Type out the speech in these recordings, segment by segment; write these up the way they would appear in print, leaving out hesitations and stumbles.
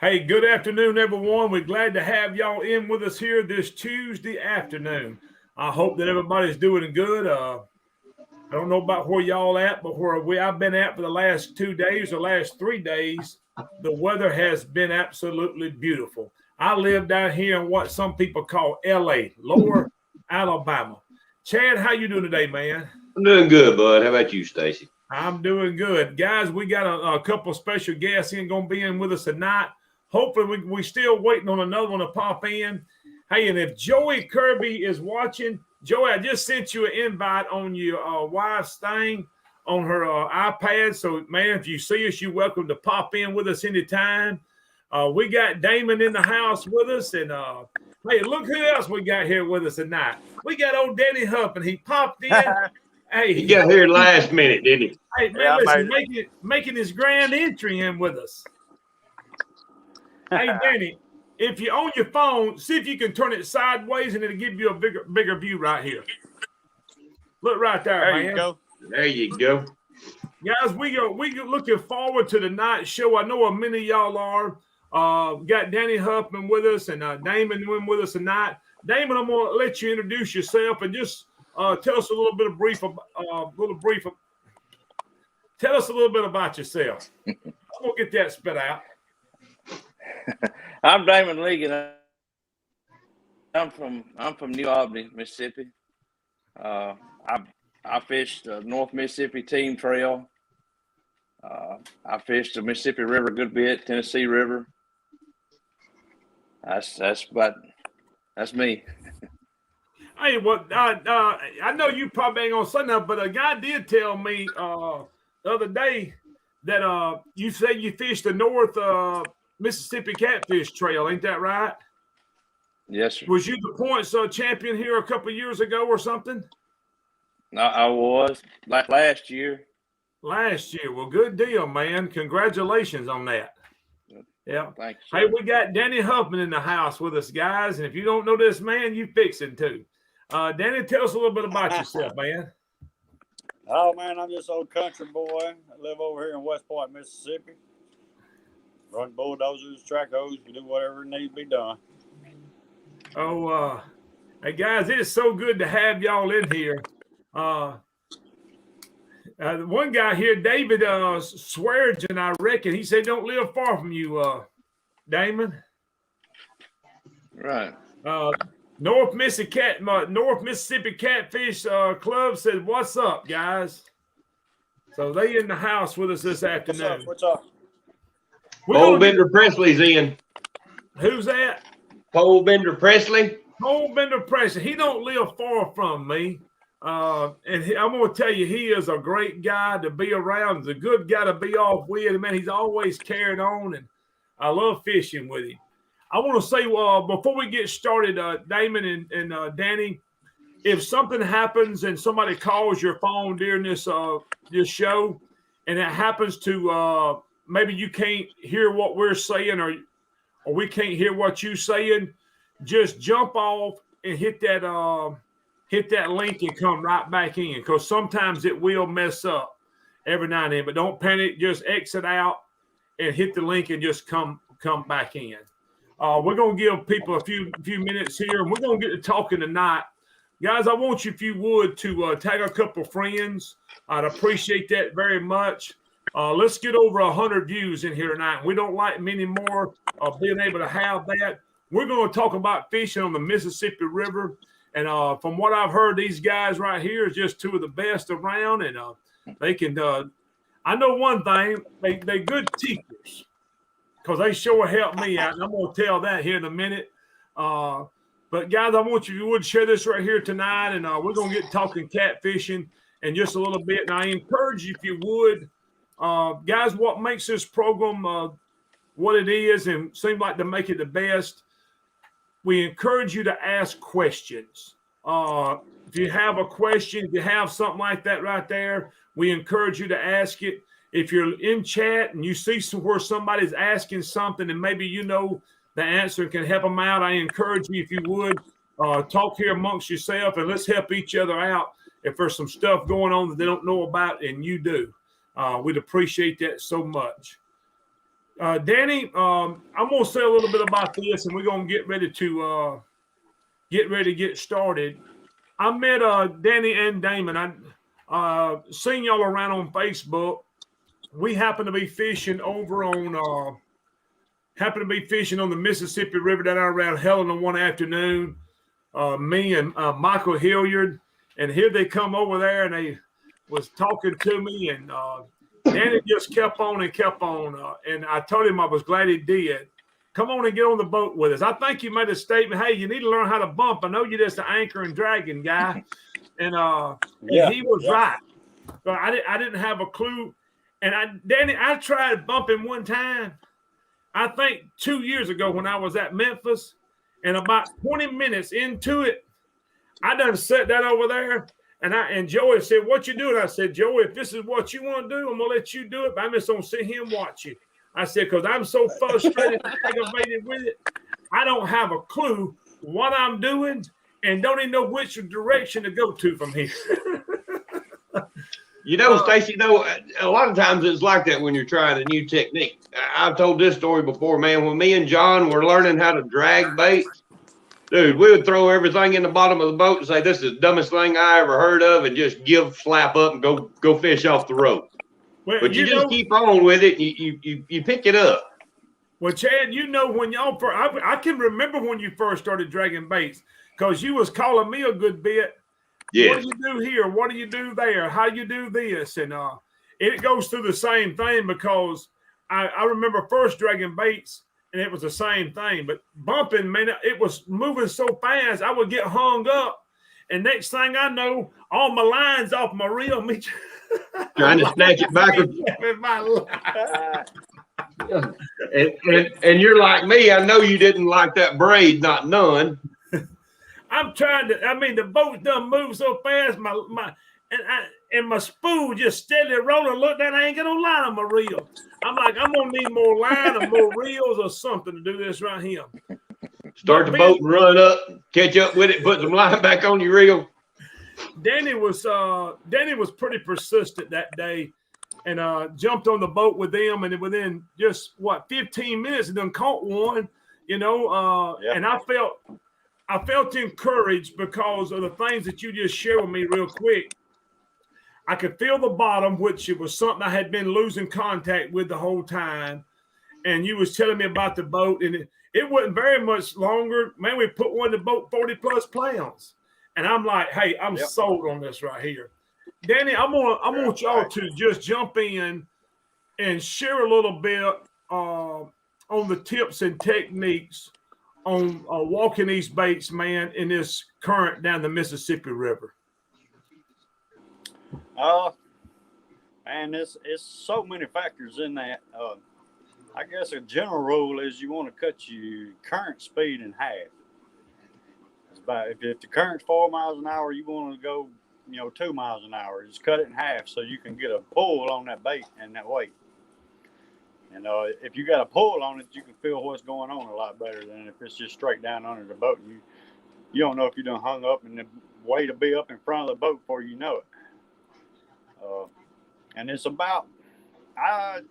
Hey, good afternoon, everyone. We're glad to have y'all in with us here this Tuesday afternoon. I hope that everybody's doing good. I don't know about where y'all at, but where I've been at for the last 2 days or last 3 days, the weather has been absolutely beautiful. I live down here in what some people call L.A., Lower Alabama. Chad, how you doing today, man? I'm doing good, bud. How about you, Stacy? I'm doing good. Guys, we got a couple special guests going to be in with us tonight. Hopefully, we still waiting on another one to pop in. Hey, and if Joey Kirby is watching, Joey, I just sent you an invite on your wife's thing on her iPad. So, man, if you see us, you're welcome to pop in with us anytime. We got Damon in the house with us. And, hey, look who else we got here with us tonight. We got old Danny Huffman. He popped in. Hey, he got here last minute, didn't he? Hey, man, listen, making his grand entry in with us. Hey, Danny, if you're on your phone, see if you can turn it sideways and it'll give you a bigger view right here. Look right there, man. You go. There you go. Guys, we looking forward to tonight's show. I know many of y'all are. Got Danny Huffman with us and Damon with us tonight. Damon, I'm going to let you introduce yourself and just tell us a little bit of tell us a little bit about yourself. I'm going to get that spit out. I'm Damon Ligon. I'm from New Albany, Mississippi. I fished the North Mississippi Team Trail. I fished the Mississippi River a good bit, Tennessee River. That's me. Hey, well, I know you probably ain't gonna say nothing, but a guy did tell me the other day that you said you fished the North Mississippi Catfish Trail, ain't that right? Yes, sir. Was you the points champion here a couple of years ago or something? I was, like last year. Last year. Well, good deal, man. Congratulations on that. Yeah. Thank you. Hey, we got Danny Huffman in the house with us, guys. And if you don't know this man, you fixing to. Danny, tell us a little bit about yourself, man. Oh, man, I'm just old country boy. I live over here in West Point, Mississippi. Run bulldozers, track hose, we do whatever needs to be done. Oh, hey, guys, it's so good to have y'all in here. One guy here, David Swearengin, I reckon, he said don't live far from you, Damon. Right. North Mississippi Catfish Club said, "What's up, guys?" So they in the house with us this afternoon. What's up? Pole Bender Presley's in. Who's that? Pole Bender Presley. Pole Bender Presley. He don't live far from me. I'm going to tell you, he is a great guy to be around. He's a good guy to be off with. Man, he's always carrying on, and I love fishing with him. I want to say before we get started, Damon and Danny, if something happens and somebody calls your phone during this show, and it happens to maybe you can't hear what we're saying or we can't hear what you're saying, just jump off and hit that link and come right back in, because sometimes it will mess up every now and then. But don't panic. Just exit out and hit the link and just come back in. We're going to give people a few minutes here, and we're going to get to talking tonight. Guys, I want you, if you would, to tag a couple friends. I'd appreciate that very much. Let's get over 100 views in here tonight. We don't like many more being able to have that. We're going to talk about fishing on the Mississippi River. And from what I've heard, these guys right here is just two of the best around. And they can I know one thing. They're good teachers, because they sure helped me out. And I'm going to tell that here in a minute. But, guys, I want you would share this right here tonight. And we're going to get talking catfishing in just a little bit. And I encourage you, if you would, guys, what makes this program what it is and seem like to make it the best, we encourage you to ask questions. If you have a question, if you have something like that right there, we encourage you to ask it. If you're in chat and you see where somebody's asking something and maybe you know the answer and can help them out, I encourage you, if you would, talk here amongst yourself and let's help each other out if there's some stuff going on that they don't know about and you do. We'd appreciate that so much. Danny, I'm gonna say a little bit about this, and we're gonna get ready to get started. I met Danny and Damon. I seen y'all around on Facebook. We happened to be fishing over on the Mississippi River down around Helena one afternoon. Me and Michael Hilliard, and here they come over there, and they was talking to me, and Danny just kept on, and I told him I was glad he did. Come on and get on the boat with us. I think you made a statement, hey, you need to learn how to bump. I know you're just an anchor and dragging guy. And he was right. But I didn't have a clue. And Danny, I tried bumping one time, I think 2 years ago when I was at Memphis, and about 20 minutes into it, I done set that over there. And Joey said, what you doing? I said, Joey, if this is what you want to do, I'm going to let you do it, but I'm just going to sit here and watch you. I said, because I'm so frustrated and aggravated with it, I don't have a clue what I'm doing and don't even know which direction to go to from here. You know, Stacy, though, a lot of times it's like that when you're trying a new technique. I've told this story before, man. When me and John were learning how to drag baits, dude, we would throw everything in the bottom of the boat and say, this is the dumbest thing I ever heard of, and just slap up and go fish off the rope. Well, but you just keep on with it. You pick it up. Well, Chad, you know, when y'all I can remember when you first started dragging baits, because you was calling me a good bit. Yes. What do you do here? What do you do there? How you do this? And it goes through the same thing, because I remember first dragging baits, and it was the same thing. But bumping, man, it was moving so fast, I would get hung up. And next thing I know, all my lines off my reel, me trying to snatch it back. And you're like me. I know you didn't like that braid, not none. I'm trying to. I mean, the boat done moved so fast. And my spool just steadily rolling. Look, that I ain't got no line on my reel. I'm like, I'm gonna need more line or more reels or something to do this right here. Start the boat and run up, catch up with it, put some line back on your reel. Danny was pretty persistent that day, and jumped on the boat with them, and within just 15 minutes, and then caught one. You know, yep. And I felt encouraged because of the things that you just shared with me real quick. I could feel the bottom, which it was something I had been losing contact with the whole time. And you was telling me about the boat, and it wasn't very much longer. Man, we put one in the boat 40 plus pounds. And I'm like, hey, I'm sold on this right here. Danny, I want y'all to just jump in and share a little bit on the tips and techniques on walking these baits, man, in this current down the Mississippi River. Man, it's so many factors in that. I guess a general rule is you want to cut your current speed in half. It's about, if the current's 4 miles an hour, you want to go, 2 miles an hour. Just cut it in half so you can get a pull on that bait and that weight. And if you got a pull on it, you can feel what's going on a lot better than if it's just straight down under the boat. You don't know if you done hung up, and the weight will be up in front of the boat before you know it. And it's about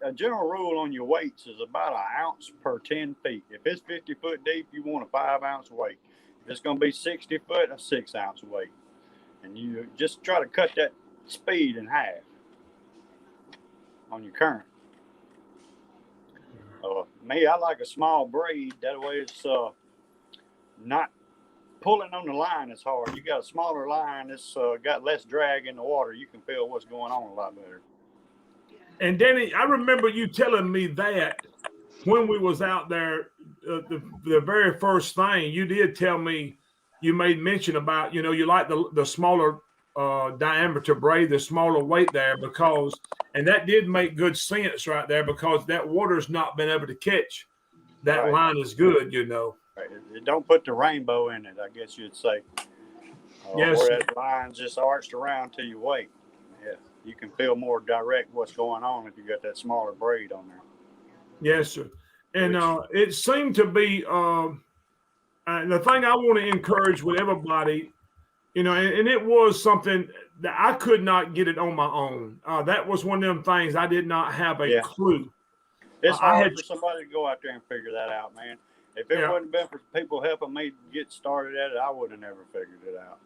a general rule on your weights is about an ounce per 10 feet. If it's 50 foot deep, you want a 5 ounce weight. If it's going to be 60 foot, a 6 ounce weight. And you just try to cut that speed in half on your current. Me, I like a small braid. That way it's not pulling on the line as hard. You got a smaller line. It's got less drag in the water. You can feel what's going on a lot better. And Danny, I remember you telling me that when we was out there, the very first thing you did tell me, you made mention about, you like the smaller diameter braid, the smaller weight there, and that did make good sense right there, because that water's not been able to catch that line as good, Right. It don't put the rainbow in it, I guess you'd say. Yes. Where that line's just arched around to your weight. Yeah, you can feel more direct what's going on if you got that smaller braid on there. Yes, sir. And it seemed to be the thing I want to encourage with everybody, and it was something that I could not get it on my own. That was one of them things I did not have a clue. It's hard for somebody to go out there and figure that out, man. If it wouldn't have been for people helping me get started at it, I would have never figured it out.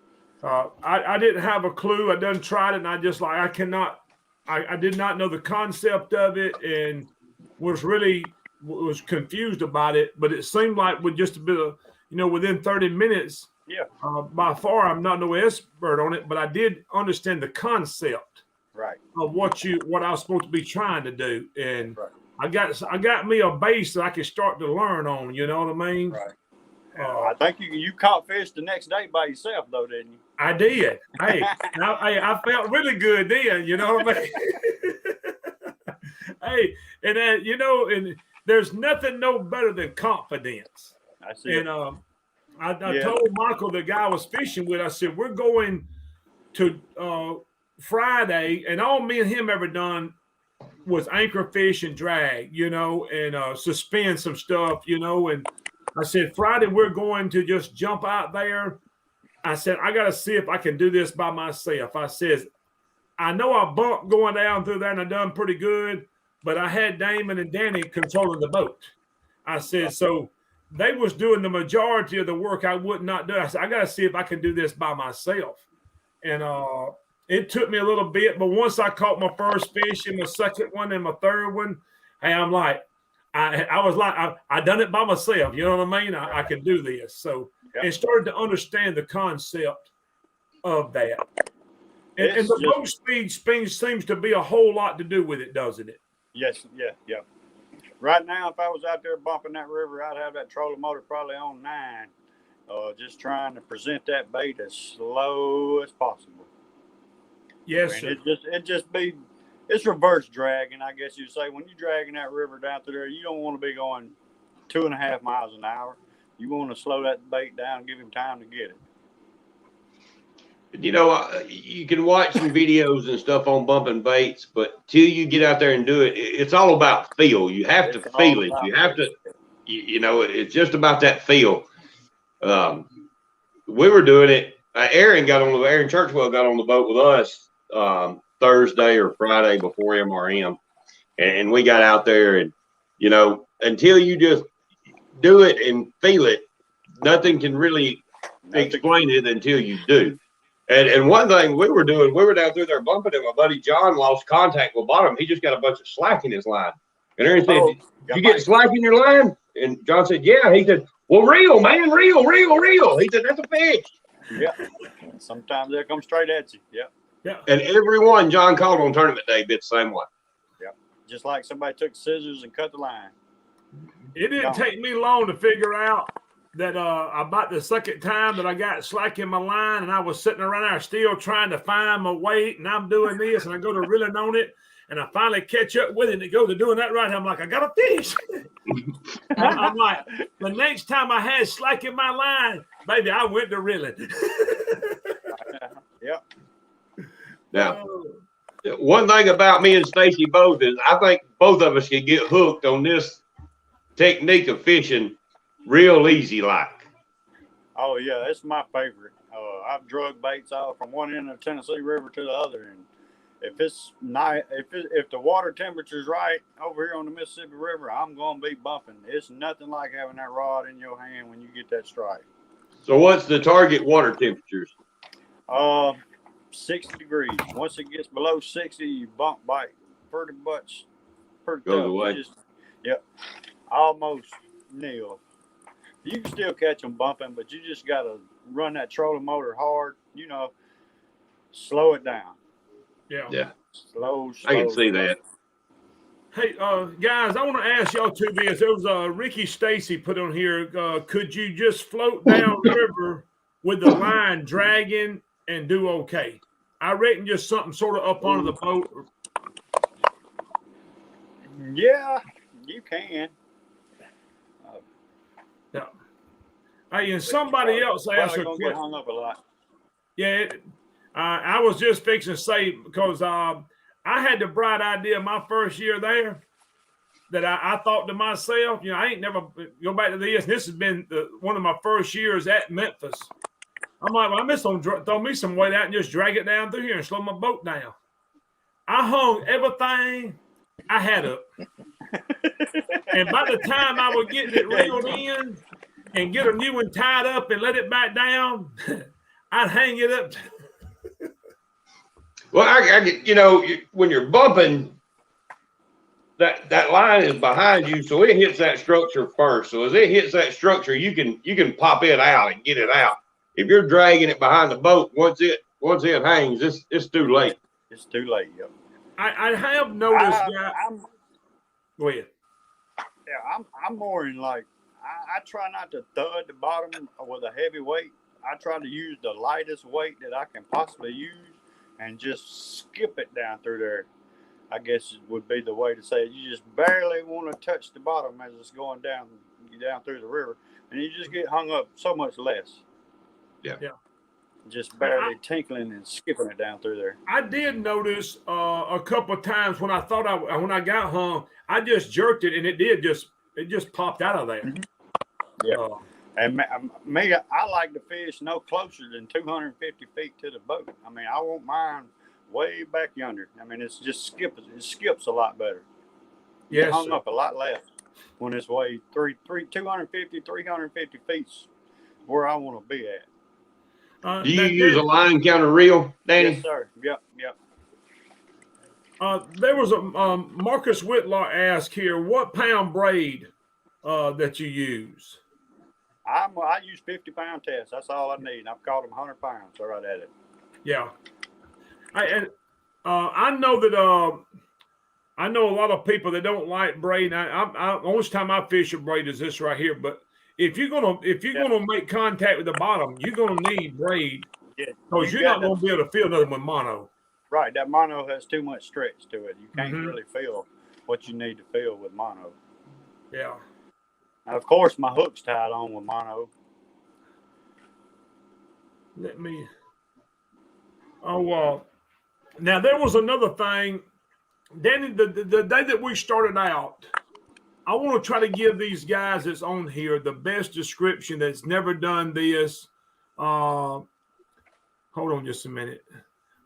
I didn't have a clue. I done tried it, and I just like I did not know the concept of it, and was confused about it. But it seemed like with just a bit of within 30 minutes. Yeah. By far, I'm not no expert on it, but I did understand the concept of what I was supposed to be trying to do, and I got me a base that I can start to learn on. You know what I mean? Right. I think you caught fish the next day by yourself, though, didn't you? I did. Hey, I felt really good then. You know what I mean? Hey, and then and there's nothing no better than confidence. I see. And I told Michael, the guy I was fishing with, I said, we're going to Friday, and all me and him ever done was anchor fish and drag, and suspend some stuff, and I said, Friday, we're going to just jump out there. I said, I got to see if I can do this by myself. I said, I know I bumped going down through there, and I done pretty good, but I had Damon and Danny controlling the boat. I said, so they was doing the majority of the work I would not do. I said, I got to see if I can do this by myself. And it took me a little bit, but once I caught my first fish and my second one and my third one, hey, I'm like, I was like, I done it by myself. You know what I mean? I can do this. So and started to understand the concept of that. And the boat speed seems to be a whole lot to do with it, doesn't it? Yes. Yeah. Right now, if I was out there bumping that river, I'd have that trolling motor probably on 9, just trying to present that bait as slow as possible. Yes, sir. It's reverse dragging, I guess you'd say. When you're dragging that river down through there, you don't want to be going 2.5 miles an hour. You want to slow that bait down and give him time to get it. You can watch some videos and stuff on bumping baits, but till you get out there and do it, it's all about feel. You have to feel it. You have to, it's just about that feel. We were doing it. Aaron Churchwell got on the boat with us Thursday or Friday before MRM, and we got out there, and until you just do it and feel it, nothing can really explain it until you do. And one thing we were doing, we were down through there bumping, and my buddy John lost contact with bottom. He just got a bunch of slack in his line. And Aaron said, "You get slack in your line?" And John said, "Yeah." He said, "Well, reel, man, reel." He said, "That's a fish." Yeah. Sometimes they'll come straight at you. Yeah. Yeah. And everyone John called on tournament day bit the same way. Yeah. Just like somebody took scissors and cut the line. It didn't take me long to figure out that about the second time that I got slack in my line, and I was sitting around there still trying to find my weight, and I'm doing this, and I go to reeling on it, and I finally catch up with it, and it goes to doing that right. I'm like, I got a fish. I'm like, the next time I had slack in my line, baby, I went to reeling. Yep. Now, one thing about me and Stacy both is I think both of us can get hooked on this technique of fishing real easy like. Oh yeah, it's my favorite. I've drug baits out from one end of the Tennessee River to the other, and if it's night, if the water temperature's right over here on the Mississippi River, I'm gonna be bumping. It's nothing like having that rod in your hand when you get that strike. So what's the target water temperatures? 60 degrees. Once it gets below 60, you bump bite pretty much. Pretty Goes tough. away. Yep. Almost nil. You can still catch them bumping, but you just got to run that trolling motor hard, slow it down. Yeah. Slow. I can see that. Hey, guys, I want to ask y'all two this. There was Ricky Stacy put on here. Could you just float down river with the line dragging and do okay? I reckon just something sort of up onto the boat. Yeah, you can. Yeah. Hey, and somebody else asked a question. Get hung up a lot. Yeah, I was just fixing to say, because I had the bright idea my first year there that I thought to myself, I ain't never go back to this. This has been one of my first years at Memphis. I'm like, well, I'm just going to throw me some weight out and just drag it down through here and slow my boat down. I hung everything I had up. And by the time I was getting it reeled in and get a new one tied up and let it back down, I'd hang it up. Well, when you're bumping, that line is behind you, so it hits that structure first. So as it hits that structure, you can pop it out and get it out. If you're dragging it behind the boat, once it hangs, it's too late. It's too late. Yep. I have noticed. Go ahead. Yeah, I'm more in like I try not to thud the bottom with a heavy weight. I try to use the lightest weight that I can possibly use and just skip it down through there. I guess it would be the way to say it. You just barely want to touch the bottom as it's going down through the river, and you just get hung up so much less. Yeah. Just barely tinkling and skipping it down through there. I did notice a couple of times when I got hung, I just jerked it and it just popped out of there. Yeah. And me, I like to fish no closer than 250 feet to the boat. I mean, I won't mind way back yonder. I mean, it skips a lot better. You get hung up a lot less when it's way 250, 350 feet where I want to be at. Do you use a line counter reel, Danny? Yes, sir. Yep. There was a Marcus Whitlock asked here, what pound braid that you use? I use 50-pound tests. That's all I need. I've caught them 100 pounds. So right at it. Yeah. I know that I know a lot of people that don't like braid. Only time I fish a braid is this right here. But if you're gonna make contact with the bottom, you're gonna need braid because you're not gonna be able to feel nothing with mono. Right, that mono has too much stretch to it. You can't really feel what you need to feel with mono. Yeah. Now, of course, my hook's tied on with mono. Now there was another thing, Danny. The day that we started out, I want to try to give these guys that's on here the best description that's never done this. Hold on just a minute.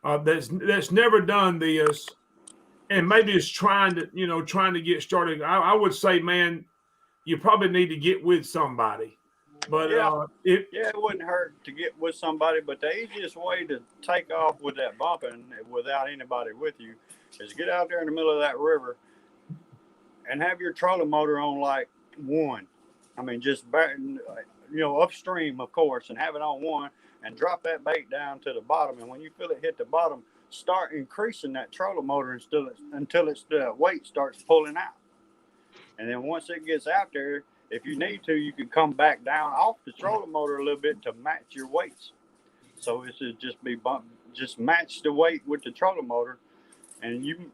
That's never done this, and maybe it's trying to get started. I would say, man, you probably need to get with somebody. But it wouldn't hurt to get with somebody. But the easiest way to take off with that bumping without anybody with you is get out there in the middle of that river and have your trolling motor on like 1. I mean, just upstream, of course, and have it on 1 and drop that bait down to the bottom. And when you feel it hit the bottom, start increasing that trolling motor until the weight starts pulling out. And then once it gets out there, if you need to, you can come back down off the trolling motor a little bit to match your weights. So it should just match the weight with the trolling motor. And you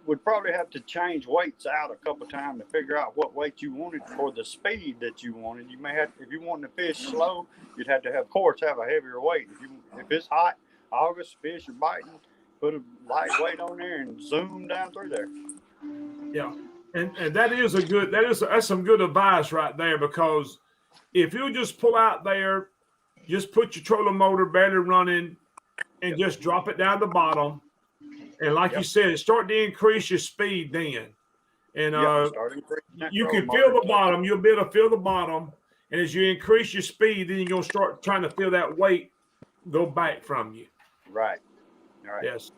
would probably have to change weights out a couple times to figure out what weight you wanted for the speed that you wanted. You may have, if you want to fish slow, you'd have to have a heavier weight. If it's hot, August, fish are biting, put a light weight on there and zoom down through there. Yeah. And that's some good advice right there, because if you just pull out there, just put your trolling motor barely running and just drop it down the bottom. And like you said, start to increase your speed then. And you can feel the bottom. You'll be able to feel the bottom. And as you increase your speed, then you're going to start trying to feel that weight go back from you. Right. All right. Yes.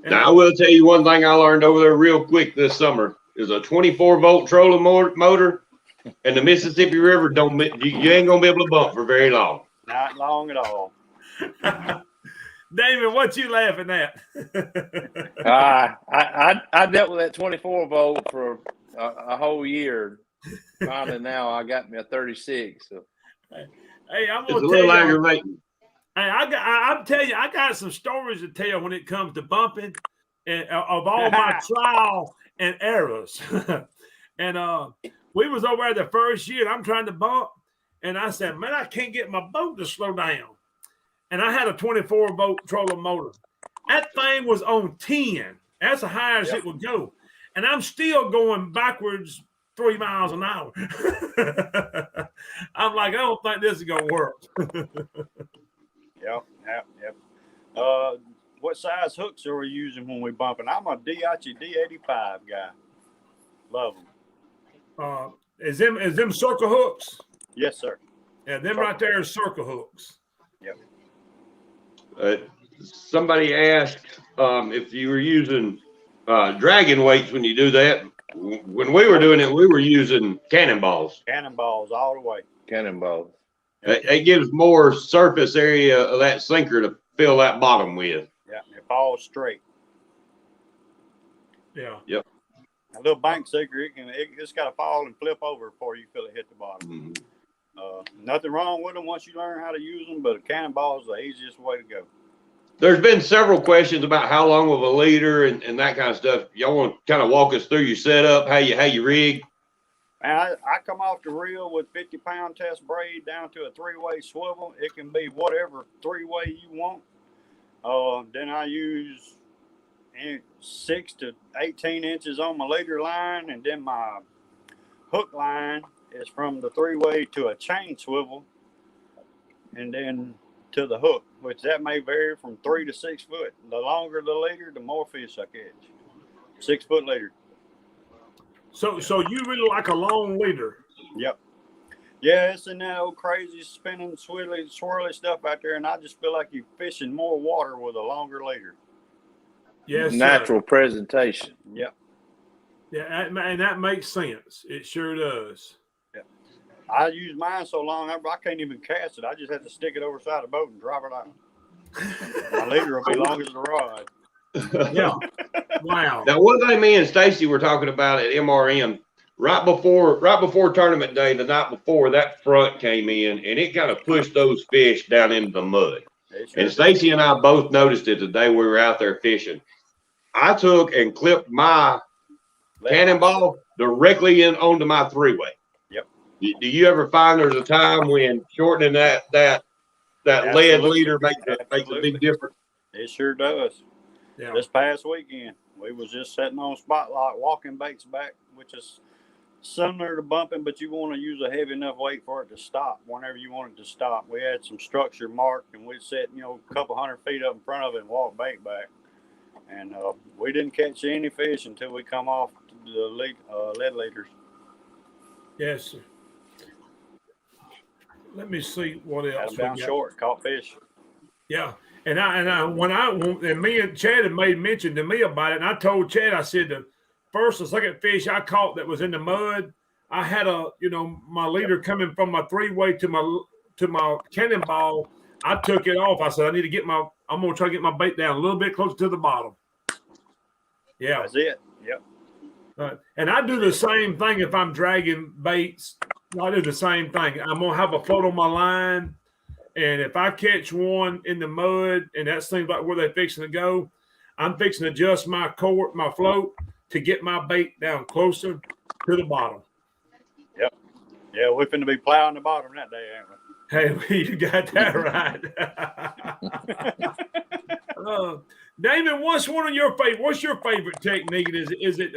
Now, I will tell you one thing I learned over there real quick this summer is a 24-volt trolling motor and the Mississippi River you ain't going to be able to bump for very long. Not long at all. David, what you laughing at? I dealt with that 24 volt for a whole year. Finally, now I got me a 36. So. Hey, I'm gonna tell you, aggravating. Hey, I'm telling you, I got some stories to tell when it comes to bumping, and of all my trial and errors. And we was over there the first year, and I'm trying to bump, and I said, man, I can't get my boat to slow down. And I had a 24-volt trolling motor. That thing was on 10. That's as high as it would go. And I'm still going backwards 3 miles an hour. I'm like, I don't think this is going to work. Yep. What size hooks are we using when we bumping? I'm a Diachi D85 guy. Love them. Is them circle hooks? Yes, sir. Yeah, them right there is circle hooks. Yep. Somebody asked if you were using dragging weights when you do that. When we were doing it, we were using cannonballs. Cannonballs all the way. Cannonballs. It gives more surface area of that sinker to fill that bottom with. Yeah, it falls straight. Yeah. Yep. A little bank sinker, it's got to fall and flip over before you feel it hit the bottom. Mm-hmm. Nothing wrong with them once you learn how to use them, but a cannonball is the easiest way to go. There's been several questions about how long of a leader and that kind of stuff. Y'all want to kind of walk us through your setup, how you rig? And I come off the reel with 50-pound test braid down to a 3-way swivel. It can be whatever 3-way you want. Then I use 6 to 18 inches on my leader line, and then my hook line is from the 3-way to a chain swivel, and then to the hook, which that may vary from 3 to 6 foot. The longer the leader, the more fish I catch. 6-foot leader. So you really like a long leader? Yep. Yeah, it's in that old crazy spinning, swirly stuff out there, and I just feel like you're fishing more water with a longer leader. Yes, Natural sir. presentation. Yep. Yeah, and that makes sense. It sure does. I use mine so long, I can't even cast it. I just have to stick it over the side of the boat and drop it out. My leader will be long as the rod. Yeah. Wow. Now, one thing me and Stacy were talking about at MRM, right before tournament day, the night before, that front came in and it kind of pushed those fish down into the mud. And Stacy and I both noticed it the day we were out there fishing. I took and clipped my cannonball directly in onto my 3-way. Yep. Do you ever find there's a time when shortening that lead leader makes a big difference? It sure does. Yeah. This past weekend, we was just sitting on spotlight, walking baits back, which is similar to bumping, but you want to use a heavy enough weight for it to stop whenever you want it to stop. We had some structure marked, and we sat, a couple 100 feet up in front of it and walked bait back. And we didn't catch any fish until we come off the lead leaders. Yes, sir. Let me see what else. Had them down short, caught fish. Yeah. And me and Chad had made mention to me about it, and I told Chad, I said the first or second fish I caught that was in the mud, I had my leader coming from my 3-way to my cannonball. I took it off. I said, I'm gonna try to get my bait down a little bit closer to the bottom. Yeah. That's it. Yep. And I do the same thing if I'm dragging baits. I do the same thing. I'm gonna have a float on my line. And if I catch one in the mud and that seems like where they're fixing to go, I'm fixing to adjust my float to get my bait down closer to the bottom. Yep. Yeah, we're finna be plowing the bottom that day, ain't we? Hey, you got that right. Damon, what's your favorite technique? Is it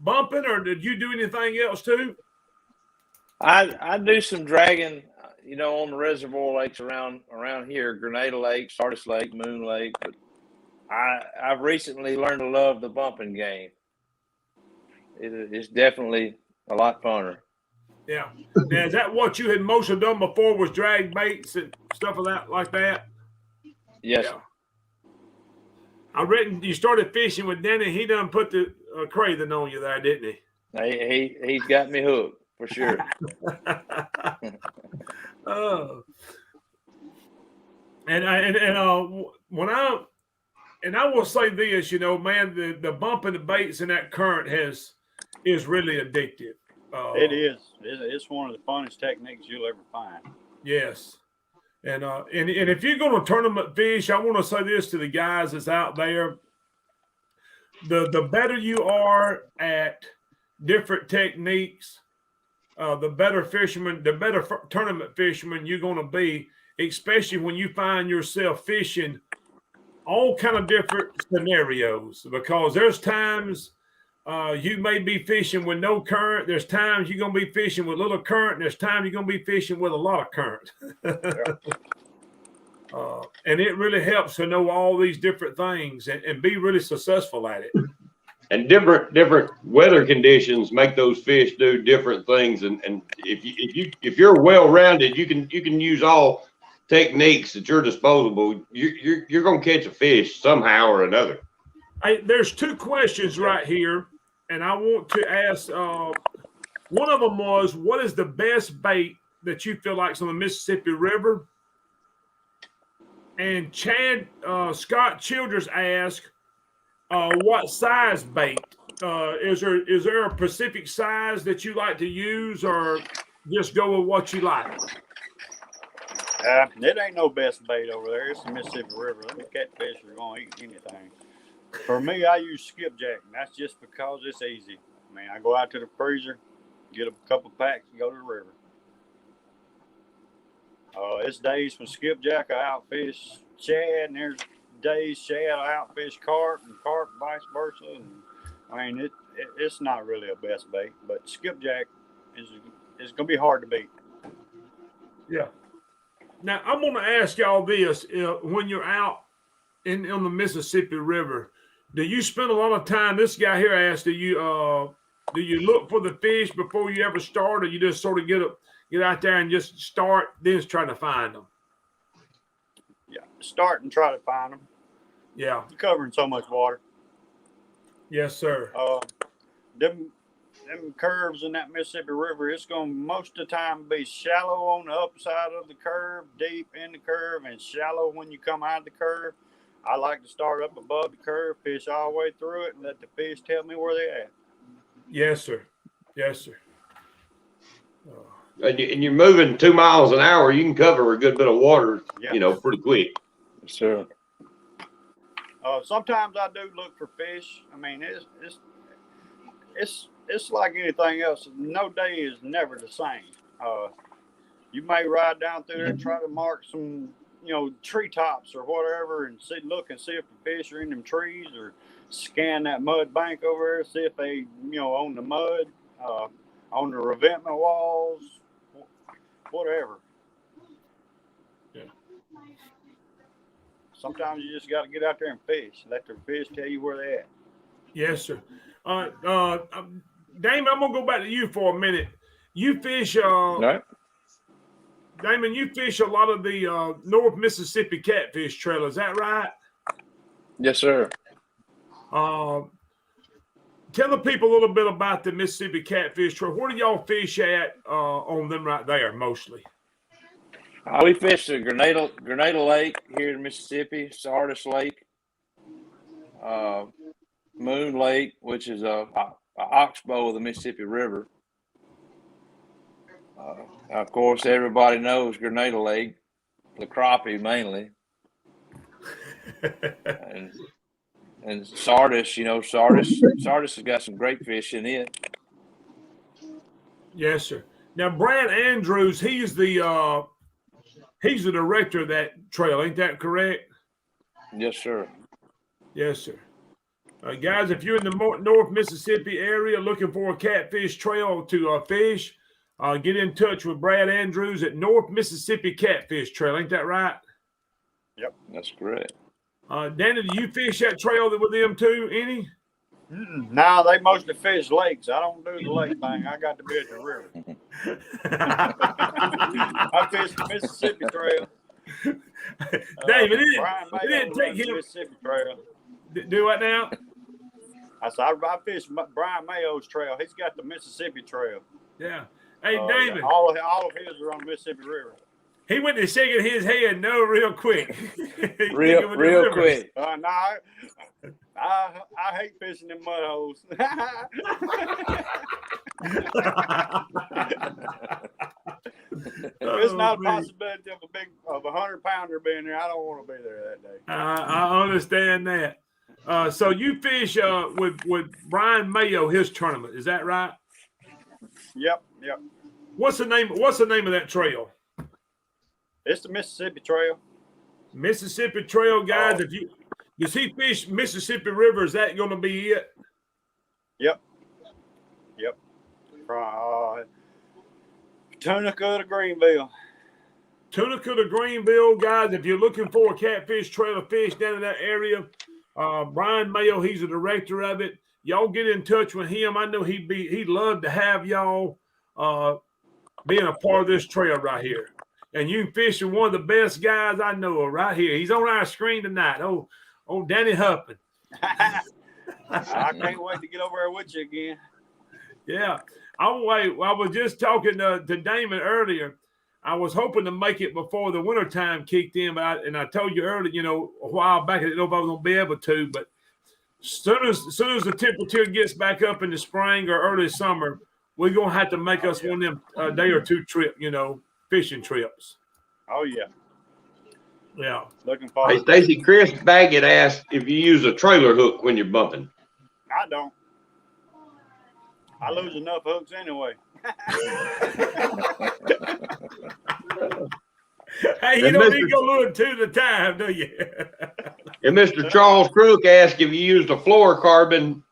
bumping, or did you do anything else too? I do some dragging, on the reservoir lakes around here, Grenada Lake, Sardis Lake, Moon Lake. But I've recently learned to love the bumping game. It's definitely a lot funner. Yeah. Now, is that what you had mostly done before, was drag baits and stuff like that? Yes. Yeah. I reckon you started fishing with Danny. He done put the crathing on you there, didn't he? He's got me hooked for sure. I will say this, man, the bumping the baits in that current is really addictive. It is. It's one of the funnest techniques you'll ever find. Yes. And if you're going to tournament fish, I want to say this to the guys that's out there. The better you are at different techniques, the better tournament fisherman you're going to be, especially when you find yourself fishing all kind of different scenarios, because there's times you may be fishing with no current. There's times you're going to be fishing with little current. There's times you're going to be fishing with a lot of current. And it really helps to know all these different things and be really successful at it. And different weather conditions make those fish do different things. And if you're well rounded, you can use all techniques at your disposal. You're gonna catch a fish somehow or another. Hey, there's two questions right here, and I want to ask. One of them was, what is the best bait that you feel like's on the Mississippi River? And Chad Scott Childers asked, what size bait? Is there a specific size that you like to use, or just go with what you like? It ain't no best bait over there. It's the Mississippi River. The catfish are going to eat anything. For me, I use skipjack, and that's just because it's easy. I mean, I go out to the freezer, get a couple packs, and go to the river. It's days when skipjack I outfish shad, and there's days shad I outfish carp, and carp vice versa. And I mean, it's not really a best bait, but skipjack is going to be hard to beat. Yeah. Now I'm going to ask y'all this: when you're out on the Mississippi River, do you spend a lot of time? This guy here asked, do you look for the fish before you ever start, or you just sort of get out there and just start, then trying to find them? Yeah, start and try to find them. Yeah. You're covering so much water. Yes, sir. Them curves in that Mississippi River, it's going to most of the time be shallow on the upside of the curve, deep in the curve, and shallow when you come out of the curve. I like to start up above the curve, fish all the way through it, and let the fish tell me where they're at. Yes, sir. Yes, sir. And you're moving 2 miles an hour, you can cover a good bit of water, pretty quick. Sure. Sometimes I do look for fish. I mean, it's like anything else. No day is never the same. You may ride down through there and try to mark some, treetops or whatever, and look and see if the fish are in them trees, or scan that mud bank over there, see if they, on the mud, on the revetment walls, whatever. Yeah. Sometimes you just got to get out there and fish. Let the fish tell you where they're at. Yes, sir. Damon, I'm gonna go back to you for a minute. You fish, Right. Damon. You fish a lot of the North Mississippi Catfish Trail. Is that right? Yes, sir. Tell the people a little bit about the Mississippi Catfish Trail. Where do y'all fish at on them right there, mostly? We fish the Grenada Lake here in Mississippi, Sardis Lake, Moon Lake, which is a oxbow of the Mississippi River. Of course, everybody knows Grenada Lake, the crappie mainly, and Sardis. Sardis has got some great fish in it. Yes, sir. Now, Brad Andrews, he's the director of that trail. Ain't that correct? Yes, sir. Yes, sir. Guys, if you're in the North Mississippi area looking for a catfish trail to fish, get in touch with Brad Andrews at North Mississippi Catfish Trail. Ain't that right? Yep. That's correct. Danny, do you fish that trail with them too, any? No, they mostly fish lakes. I don't do the lake thing. I got to be at the river. I fish the Mississippi Trail. David, it didn't take him. Mississippi Trail. Do what now? I said I fish Brian Mayo's trail. He's got the Mississippi Trail. Yeah. Hey, David. All of his are on the Mississippi River. He went to shaking his head no real quick. real quick. No, I hate fishing in mud holes. If it's not a possibility of a 100-pounder being there, I don't want to be there that day. I understand that. So you fish with Brian Mayo, his tournament, is that right? Yep. What's the name of that trail? It's the Mississippi Trail. Mississippi Trail, guys. Does he fish Mississippi River? Is that going to be it? Yep. Tunica to Greenville. Tunica to Greenville, guys. If you're looking for a catfish trail of fish down in that area, Brian Mayo, he's the director of it. y'all get in touch with him. I know he'd love to have y'all being a part of this trail right here. And you can fish with one of the best guys I know of right here. He's on our screen tonight. Oh, Danny Huffman. I can't wait to get over there with you again. Yeah. I was just talking to Damon earlier. I was hoping to make it before the wintertime kicked in, but I told you earlier, a while back, I didn't know if I was going to be able to, but as soon as the temperature gets back up in the spring or early summer, we're going to have to make us one of them day or two trip, fishing trips. Oh, yeah. Yeah. Looking forward. Hey, Stacy, Chris Baggett asked if you use a trailer hook when you're bumping. I don't. I lose enough hooks anyway. Hey, you don't need to go lure 2 at a time, do you? And Mr. Charles Crook asked if you used a fluorocarbon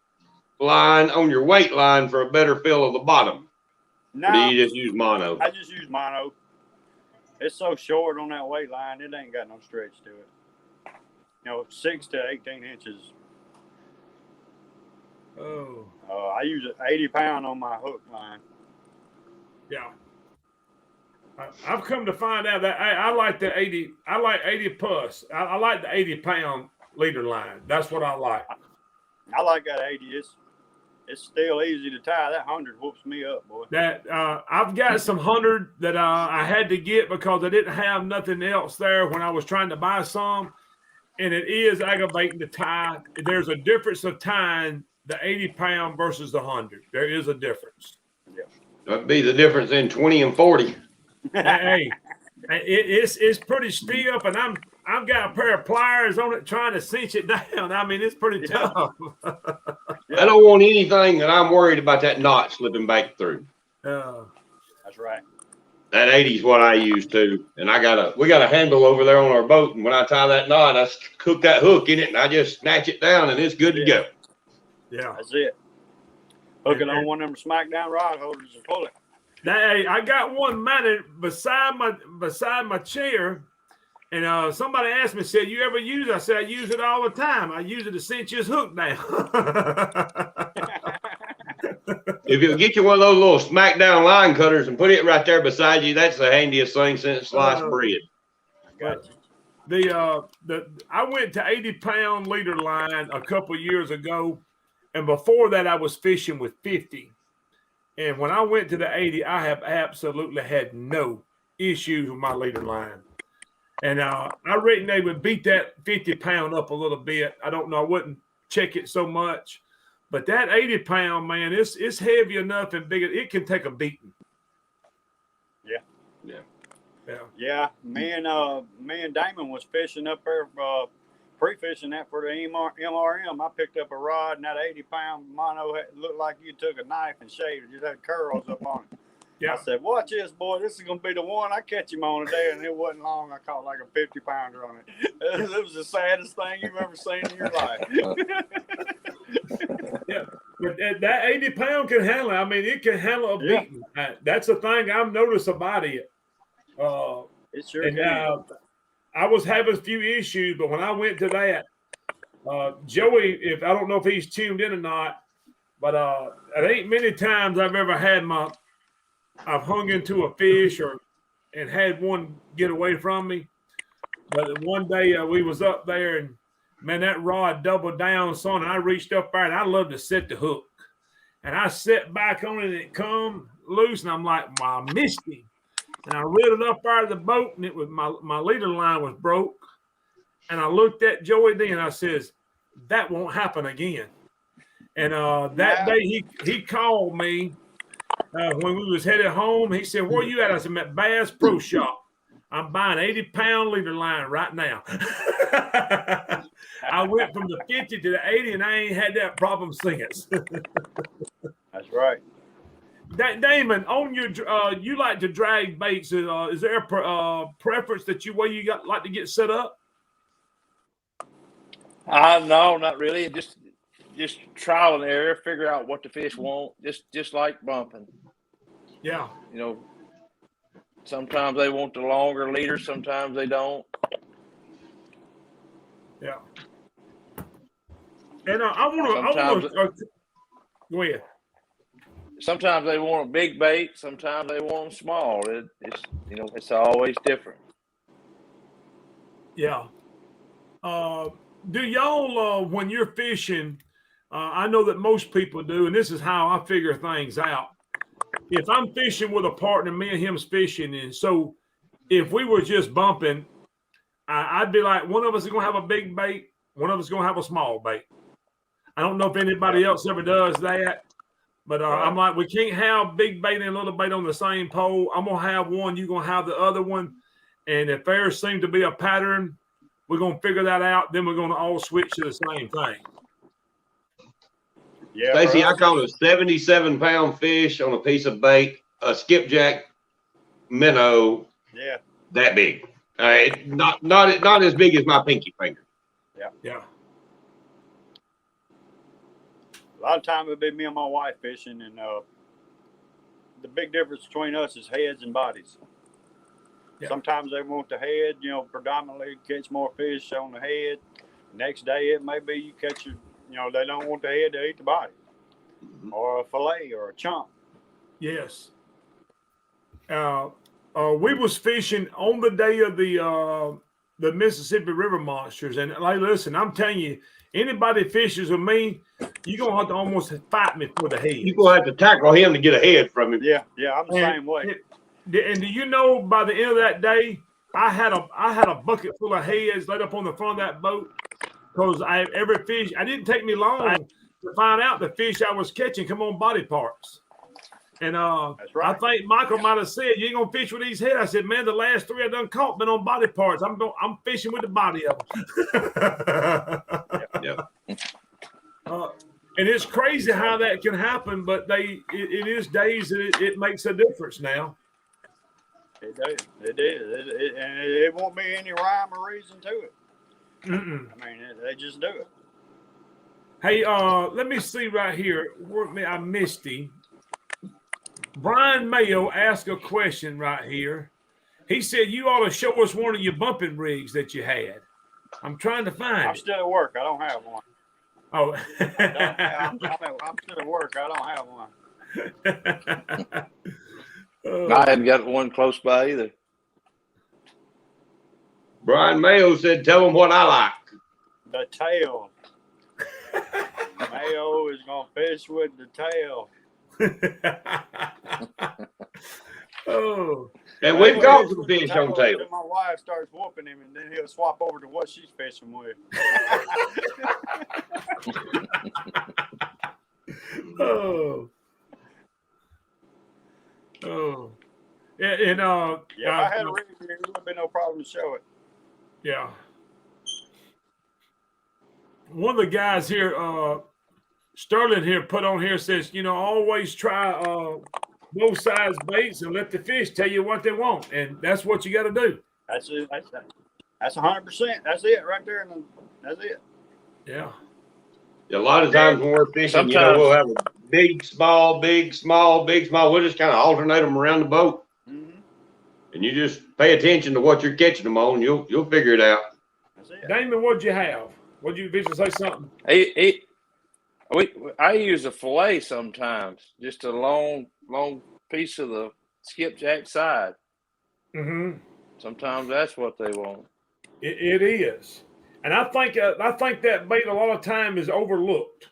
line on your weight line for a better feel of the bottom. No, or do you just use mono? I just use mono. It's so short on that weight line, it ain't got no stretch to it. 6 to 18 inches. Oh. I use an 80-pound on my hook line. Yeah. I've come to find out that I like the 80. I like 80 plus. I like the 80-pound leader line. That's what I like. I like that 80. It's still easy to tie. That 100 whoops me up, boy. That I've got some 100 that I had to get because I didn't have nothing else there when I was trying to buy some, and it is aggravating to tie. There's a difference of tying the 80-pound versus the 100. There is a difference. Yeah. That'd be the difference in 20 and 40. Hey, it's pretty stiff, and I've got a pair of pliers on it trying to cinch it down. I mean, it's pretty tough. I don't want anything that I'm worried about that knot slipping back through. That's right. That 80 is what I use too. And we got a handle over there on our boat. And when I tie that knot, I cook that hook in it and I just snatch it down and it's good to go. Yeah. That's it. Hook it on one of them SmackDown rod holders and pull it. Hey, I got one mounted beside my chair, and somebody asked me, said, "You ever use it?" I said, "I use it all the time. I use it to cinch his hook down." If you'll get you one of those little SmackDown line cutters and put it right there beside you, that's the handiest thing since sliced bread. I got you. I went to 80-pound leader line a couple years ago, and before that I was fishing with 50. And when I went to the 80, I have absolutely had no issues with my leader line. And I reckon they would beat that 50-pound up a little bit. I don't know. I wouldn't check it so much. But that 80-pound, man, it's heavy enough and big. It can take a beating. Yeah. Me and Damon was fishing up there, pre-fishing that for the MRM. I picked up a rod, and that 80-pound mono looked like you took a knife and shaved it. Just had curls up on it. Yeah. I said, "Watch this, boy. This is going to be the one I catch him on today." And it wasn't long. I caught like a 50-pounder on it. It was the saddest thing you've ever seen in your life. Yeah, but that 80-pound can handle it. I mean, it can handle a beating. That's the thing I've noticed about it. It sure can. I was having a few issues, but when I went to that, Joey, I don't know if he's tuned in or not, but it ain't many times I've ever had I've hung into a fish and had one get away from me. But one day we was up there and man, that rod doubled down, son, and I reached up there and I love to set the hook. And I set back on it and it come loose and I'm like, well, I missed him. And I reeled it up out of the boat and it was my leader line was broke. And I looked at Joey D and I says, that won't happen again. And that day he called me when we was headed home. He said, where you at? I said, I'm at Bass Pro Shop. I'm buying 80-pound leader line right now. I went from the 50 to the 80 and I ain't had that problem since. That's right. Damon, on your you like to drag baits. Is there a preference that you like to get set up? No, not really. Just trial and error, figure out what the fish want. Just like bumping. Yeah. Sometimes they want the longer leader, sometimes they don't. Yeah. And I want Go ahead. Sometimes they want a big bait. Sometimes they want them small. It's it's always different. Yeah. Do y'all when you're fishing? I know that most people do, and this is how I figure things out. If I'm fishing with a partner, me and him's fishing, and so if we were just bumping, I'd be like, one of us is gonna have a big bait, one of us is gonna have a small bait. I don't know if anybody else ever does that, but I'm like, we can't have big bait and little bait on the same pole. I'm gonna have one, you're gonna have the other one, and if there seems to be a pattern, we're gonna figure that out. Then we're gonna all switch to the same thing. Yeah, Stacy, I caught a 77-pound fish on a piece of bait, a skipjack minnow. Yeah, that big. Not as big as my pinky finger. Yeah. A lot of time it'd be me and my wife fishing, and the big difference between us is heads and bodies. Yeah. Sometimes they want the head, predominantly catch more fish on the head. Next day it may be you catch they don't want the head to eat the body, or a fillet or a chunk. Yes. We was fishing on the day of the Mississippi River Monsters, and like, listen, I'm telling you, anybody fishes with me, you're gonna have to almost fight me for the head. You're gonna have to tackle him to get a head from him. Yeah, I'm the same way. And do you know, by the end of that day, I had a bucket full of heads laid up on the front of that boat. Because every fish, it didn't take me long to find out the fish I was catching come on body parts. And That's right. I think Michael might have said, "You ain't gonna fish with these heads." I said, "Man, the last 3 I done caught been on body parts. I'm fishing with the body of them." Yep. And it's crazy how that can happen, but it is days that it makes a difference now. It does. It is. And it won't be any rhyme or reason to it. Mm-mm. I mean, they just do it. Hey, let me see right here. I missed him. Brian Mayo asked a question right here. He said you ought to show us one of your bumping rigs that you had. I'm trying to find I'm still at work. I don't have one. Oh. I'm still at work. I don't have one. I hadn't got one close by either. Brian Mayo said, "Tell them what I like." The tail. Mayo is gonna fish with the tail. Oh. And we've got some fish on tail. My wife starts whooping him, and then he'll swap over to what she's fishing with. Oh. Yeah, and if I had a rig here, there would be no problem to show it. Yeah. One of the guys here, Sterling here, put on here says, always try both sides baits and let the fish tell you what they want, and that's what you got to do. That's it. That's 100%. That's it right there, and that's it. Yeah. A lot of times when we're fishing, we'll have a big, small, big, small, big, small. We'll just kind of alternate them around the boat. Mm-hmm. And you just pay attention to what you're catching them on. You'll figure it out. That's it. Damon, what'd you have? What'd you vision say something? I use a fillet sometimes, just a long piece of the skipjack side. Mm-hmm. Sometimes that's what they want. It is. And I think that bait a lot of time is overlooked.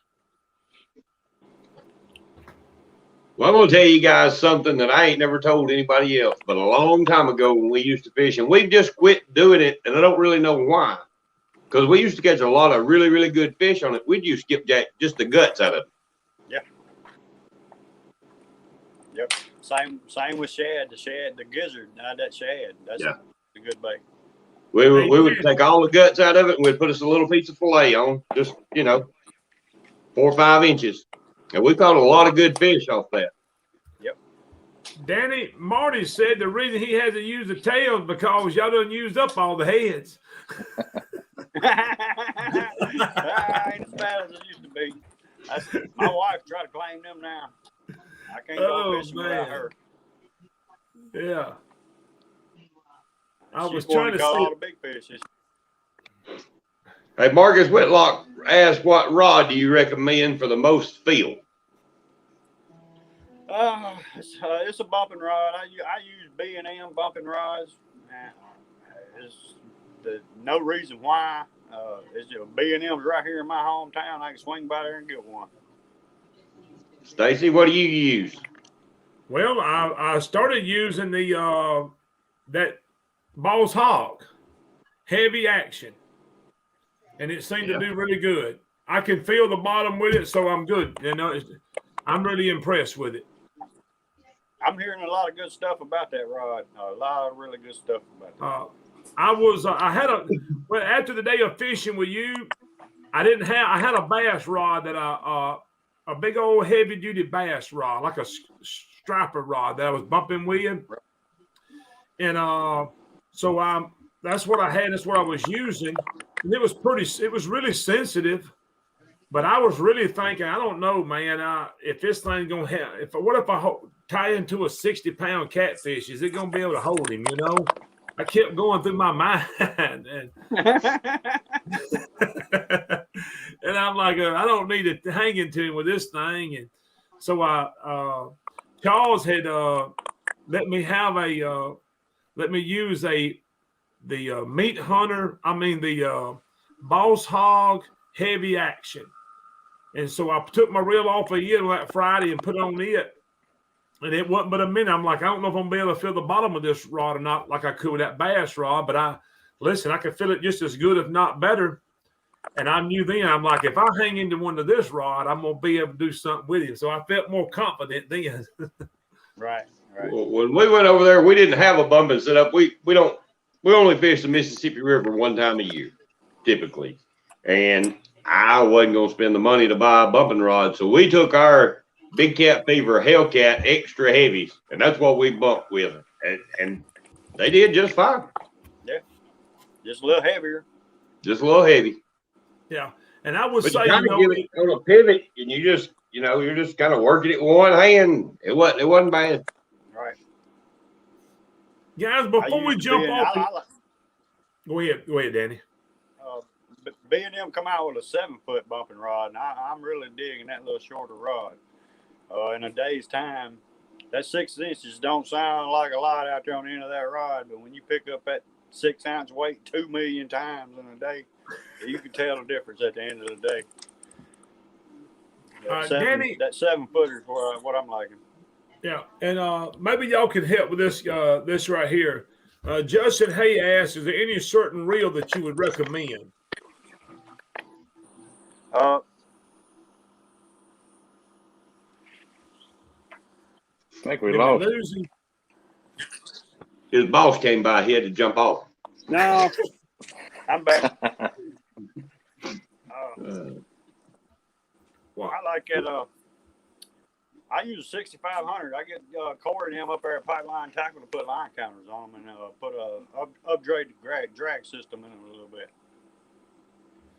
Well, I'm going to tell you guys something that I ain't never told anybody else, but a long time ago when we used to fish, and we've just quit doing it, and I don't really know why. Because we used to catch a lot of really, really good fish on it. We'd use skipjack, just the guts out of it. Yep. Same with shad. The gizzard, that shad. That's a good bait. We would take all the guts out of it, and we'd put us a little piece of fillet on, just 4 or 5 inches, and we caught a lot of good fish off that. Yep. Danny, Marty said the reason he had to use the tail is because y'all done used up all the heads. Ain't as bad as it used to be. My wife tried to claim them now. I can't go fishing without her. Yeah. I was She's trying to see all the big fishes. Hey, Marcus Whitlock asked, "What rod do you recommend for the most feel?" It's a bumping rod. I use B&M bumping rods. No reason why. B&M's right here in my hometown. I can swing by there and get one. Stacy, what do you use? Well, I started using the that Boss Hog heavy action, and it seemed to do really good. I can feel the bottom with it, so I'm good. You know, I'm really impressed with it. I'm hearing a lot of good stuff about that rod. A lot of really good stuff about that. Well, after the day of fishing with you, I had a bass rod that a big old heavy duty bass rod, like a striper rod that I was bumping with. And so that's what I had. That's what I was using. And it was really sensitive, but I was really thinking, I don't know, man, if this thing's going to have, what if I tie into a 60-pound catfish? Is it going to be able to hold him, you know? I kept going through my mind, and and I'm like, I don't need to hang into him with this thing. And so Charles had let me use the Meat Hunter. The Boss Hog heavy action. And so I took my reel off of it that Friday and put it on it. And it wasn't but a minute. I'm like, I don't know if I'm going to be able to feel the bottom of this rod or not like I could with that bass rod. But I could feel it just as good, if not better. And I knew then, I'm like, if I hang into one of this rod, I'm going to be able to do something with him. So I felt more confident then. Right. Well, when we went over there, we didn't have a bumping set up. We only fish the Mississippi River one time a year, typically. And I wasn't going to spend the money to buy a bumping rod. So we took our Big Cat Fever Hellcat extra heavies, and that's what we bumped with. And they did just fine. Yeah. Just a little heavier. Just a little heavy. Yeah. And I would say, you give it on a pivot, and you're just kind of working it with one hand. It wasn't bad. Right. Guys, before we jump off, go ahead, Danny. B&M come out with a 7-foot bumping rod, and I'm really digging that little shorter rod. In a day's time, that 6 inches don't sound like a lot out there on the end of that rod, but when you pick up that 6-ounce weight 2 million times in a day, you can tell the difference at the end of the day. Danny, that 7-footer is what I'm liking. Yeah, and maybe y'all can help with this right here. Justin Hay asks, is there any certain reel that you would recommend? I think we lost. His boss came by. He had to jump off. No, I'm back. Well, I like it. I use 6500. I get Corey and him up there at Pipeline Tackle to put line counters on them and put a upgraded drag system in them a little bit.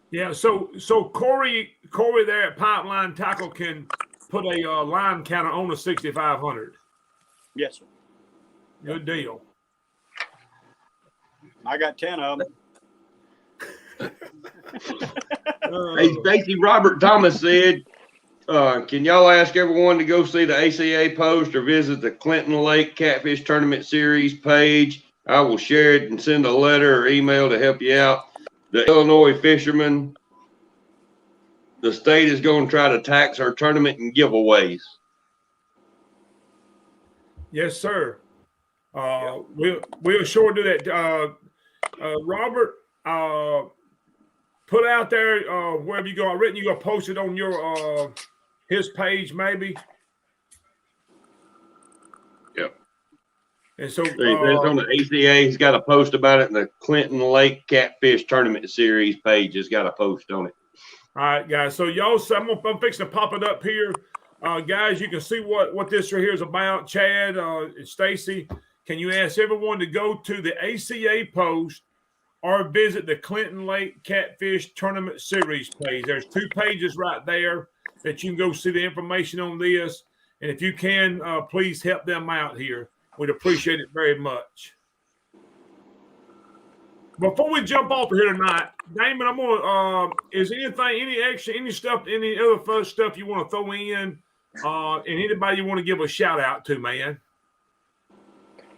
Yeah, so Corey there at Pipeline Tackle can put a line counter on the 6500. Yes, sir. Good deal. I got 10 of them. Hey, Stacy, Robert Thomas said, can y'all ask everyone to go see the ACA post or visit the Clinton Lake Catfish Tournament Series page? I will share it and send a letter or email to help you out. The Illinois fishermen, the state is going to try to tax our tournament and giveaways. Yes, sir. We'll sure do that. Robert, put out there wherever you go. You go post it on your his page, maybe. Yep. And so it's on the ACA. He's got a post about it, and the Clinton Lake Catfish Tournament Series page has got a post on it. All right, guys. So y'all, I'm fixing to pop it up here. Guys, you can see what this right here is about. Chad, Stacy, can you ask everyone to go to the ACA post or visit the Clinton Lake Catfish Tournament Series page? There's 2 pages right there that you can go see the information on this. And if you can, please help them out here. We'd appreciate it very much. Before we jump off here tonight, Damon, I'm gonna is anything, any extra, any stuff, any other fun stuff you want to throw in and anybody you want to give a shout out to, man.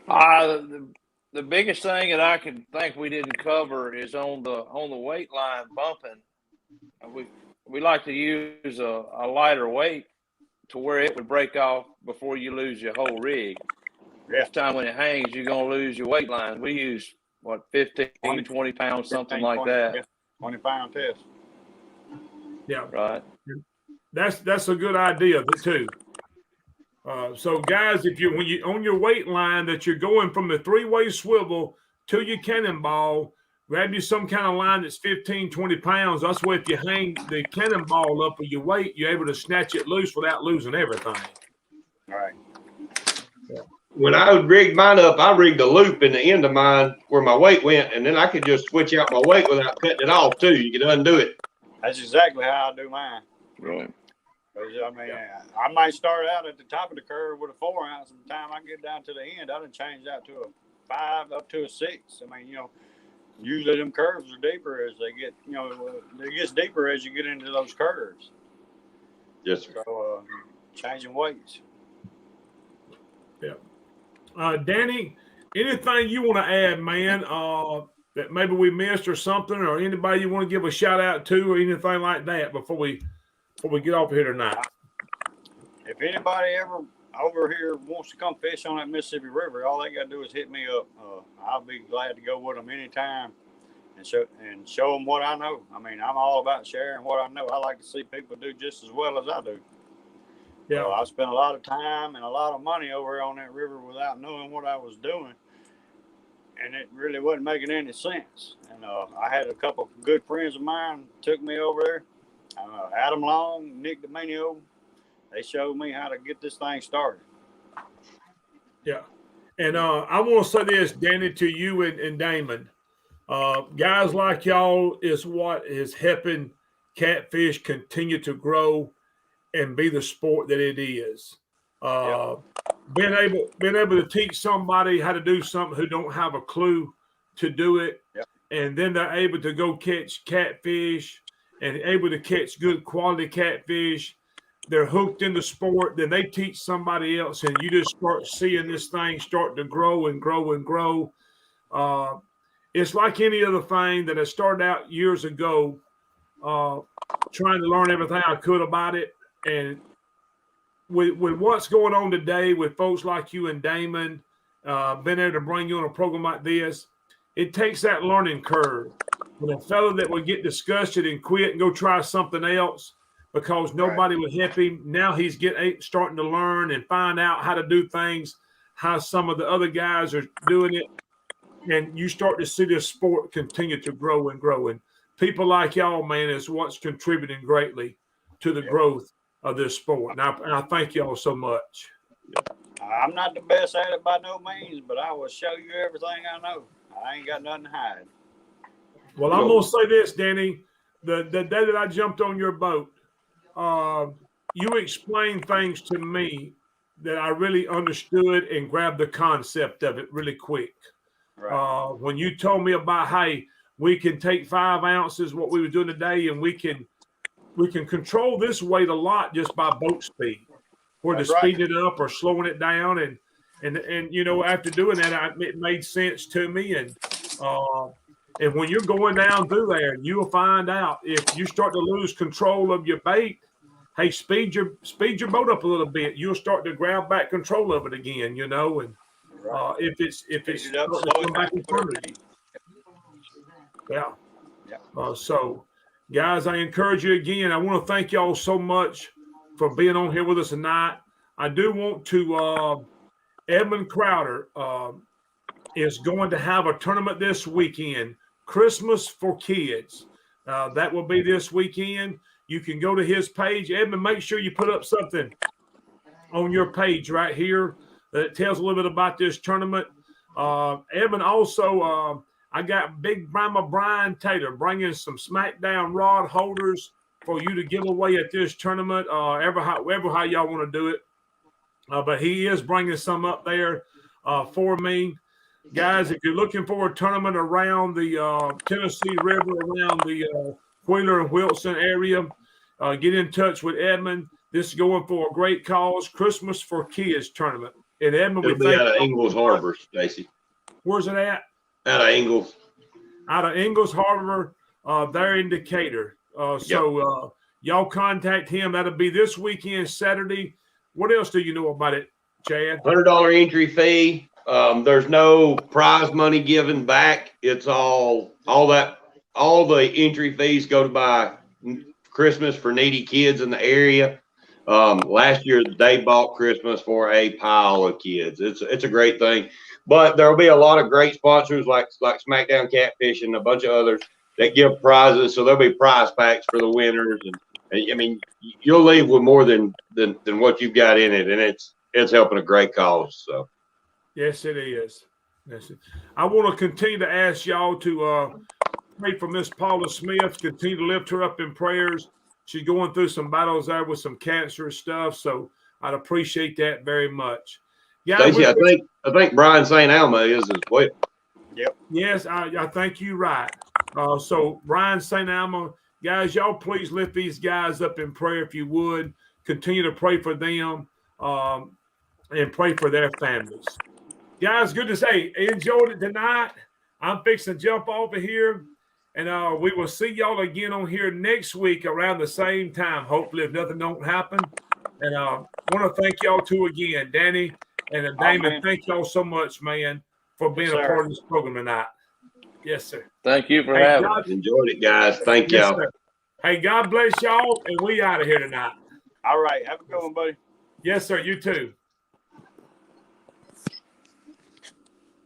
The biggest thing that I can think we didn't cover is on the weight line bumping. We like to use a lighter weight to where it would break off before you lose your whole rig. This time when it hangs, you're going to lose your weight line. We use, 15, 20 pounds, something 15, like 20, that. Yeah, 20-pound test. Yeah. Right. That's a good idea, too. So, guys, when you on your weight line that you're going from the three-way swivel to your cannonball, grab you some kind of line that's 15, 20 pounds. That's where if you hang the cannonball up with your weight, you're able to snatch it loose without losing everything. All right. When I would rig mine up, I rigged a loop in the end of mine where my weight went, and then I could just switch out my weight without cutting it off too. You could undo it. That's exactly how I do mine. Right. I mean, I might start out at the top of the curve with a 4 ounce. By the time I get down to the end, I done change that to a 5 up to a 6. I mean, usually them curves are deeper as they get, it gets deeper as you get into those curves. Yes, sir. So, changing weights. Yeah. Danny, anything you want to add, man, that maybe we missed or something, or anybody you want to give a shout out to or anything like that before we get off here tonight? If anybody ever over here wants to come fish on that Mississippi River, all they got to do is hit me up. I'll be glad to go with them anytime and show them what I know. I mean, I'm all about sharing what I know. I like to see people do just as well as I do. Yeah, I spent a lot of time and a lot of money over on that river without knowing what I was doing, and it really wasn't making any sense. And I had a couple of good friends of mine took me over there. Adam Long, Nick Dominio, they showed me how to get this thing started. Yeah. And I want to say this, Danny, to you and Damon. Guys like y'all is what is helping catfish continue to grow and be the sport that it is. Being able to teach somebody how to do something who don't have a clue to do it, and then they're able to go catch catfish and able to catch good quality catfish. They're hooked in the sport. Then they teach somebody else, and you just start seeing this thing start to grow and grow and grow. It's like any other thing that I started out years ago, trying to learn everything I could about it. And with what's going on today with folks like you and Damon, being able to bring you on a program like this, it takes that learning curve. When a fellow that would get disgusted and quit and go try something else because nobody would help him, now he's starting to learn and find out how to do things, how some of the other guys are doing it. And you start to see this sport continue to grow and grow. And people like y'all, man, is what's contributing greatly to the growth of this sport. And I thank y'all so much. I'm not the best at it by no means, but I will show you everything I know. I ain't got nothing to hide. Well, I'm going to say this, Danny. The day that I jumped on your boat, you explained things to me that I really understood and grabbed the concept of it really quick. Right. When you told me about, hey, we can take 5 ounces, what we were doing today, and we can control this weight a lot just by boat speed, or to speed it up or slowing it down. And after doing that, it made sense to me. And when you're going down through there, you'll find out if you start to lose control of your bait, hey, speed your boat up a little bit. You'll start to grab back control of it again, And if it's come back in front of you, so. Guys, I encourage you again. I want to thank y'all so much for being on here with us tonight. I do want to, Edmond Crowder is going to have a tournament this weekend, Christmas for Kids. That will be this weekend. You can go to his page. Edmond, make sure you put up something on your page right here that tells a little bit about this tournament. Edmond also, I got Big Brahma Brian Taylor bringing some SmackDown rod holders for you to give away at this tournament, however how y'all want to do it. But he is bringing some up there for me. Guys, if you're looking for a tournament around the Tennessee River, around the Wheeler and Wilson area, get in touch with Edmond. This is going for a great cause, Christmas for Kids tournament. In Edmond, It'll be out of Ingalls Harbor, Stacy. Where's it at? Out of Ingalls. Out of Ingalls Harbor, they're in Decatur. So y'all contact him. That'll be this weekend, Saturday. What else do you know about it, Chad? $100 entry fee. There's no prize money given back. It's all the entry fees go to buy Christmas for needy kids in the area. Last year they bought Christmas for a pile of kids. It's a great thing, but there'll be a lot of great sponsors like SmackDown CatFishing and a bunch of others that give prizes. So there'll be prize packs for the winners, and I mean you'll leave with more than what you've got in it, and it's helping a great cause. So yes, it is. Yes, I want to continue to ask y'all to pray for Miss Paula Smith. Continue to lift her up in prayers. She's going through some battles there with some cancer stuff, so I'd appreciate that very much. Yeah, Stacey, I think Brian St. Alma is as well. Yep. Yes, I think you're right. So Brian St. Alma, guys, y'all please lift these guys up in prayer if you would. Continue to pray for them and pray for their families. Guys, good to say. Enjoyed it tonight. I'm fixing to jump off of here. And we will see y'all again on here next week around the same time, hopefully, if nothing don't happen. And I want to thank y'all too again, Danny and Damon. Thank y'all so much, man, for being a part of this program tonight. Yes, sir. Thank you for having us. Enjoyed it, guys. Thank y'all. Sir. Hey, God bless y'all, and we out of here tonight. All right. Have a good one, buddy. Yes, sir. You too.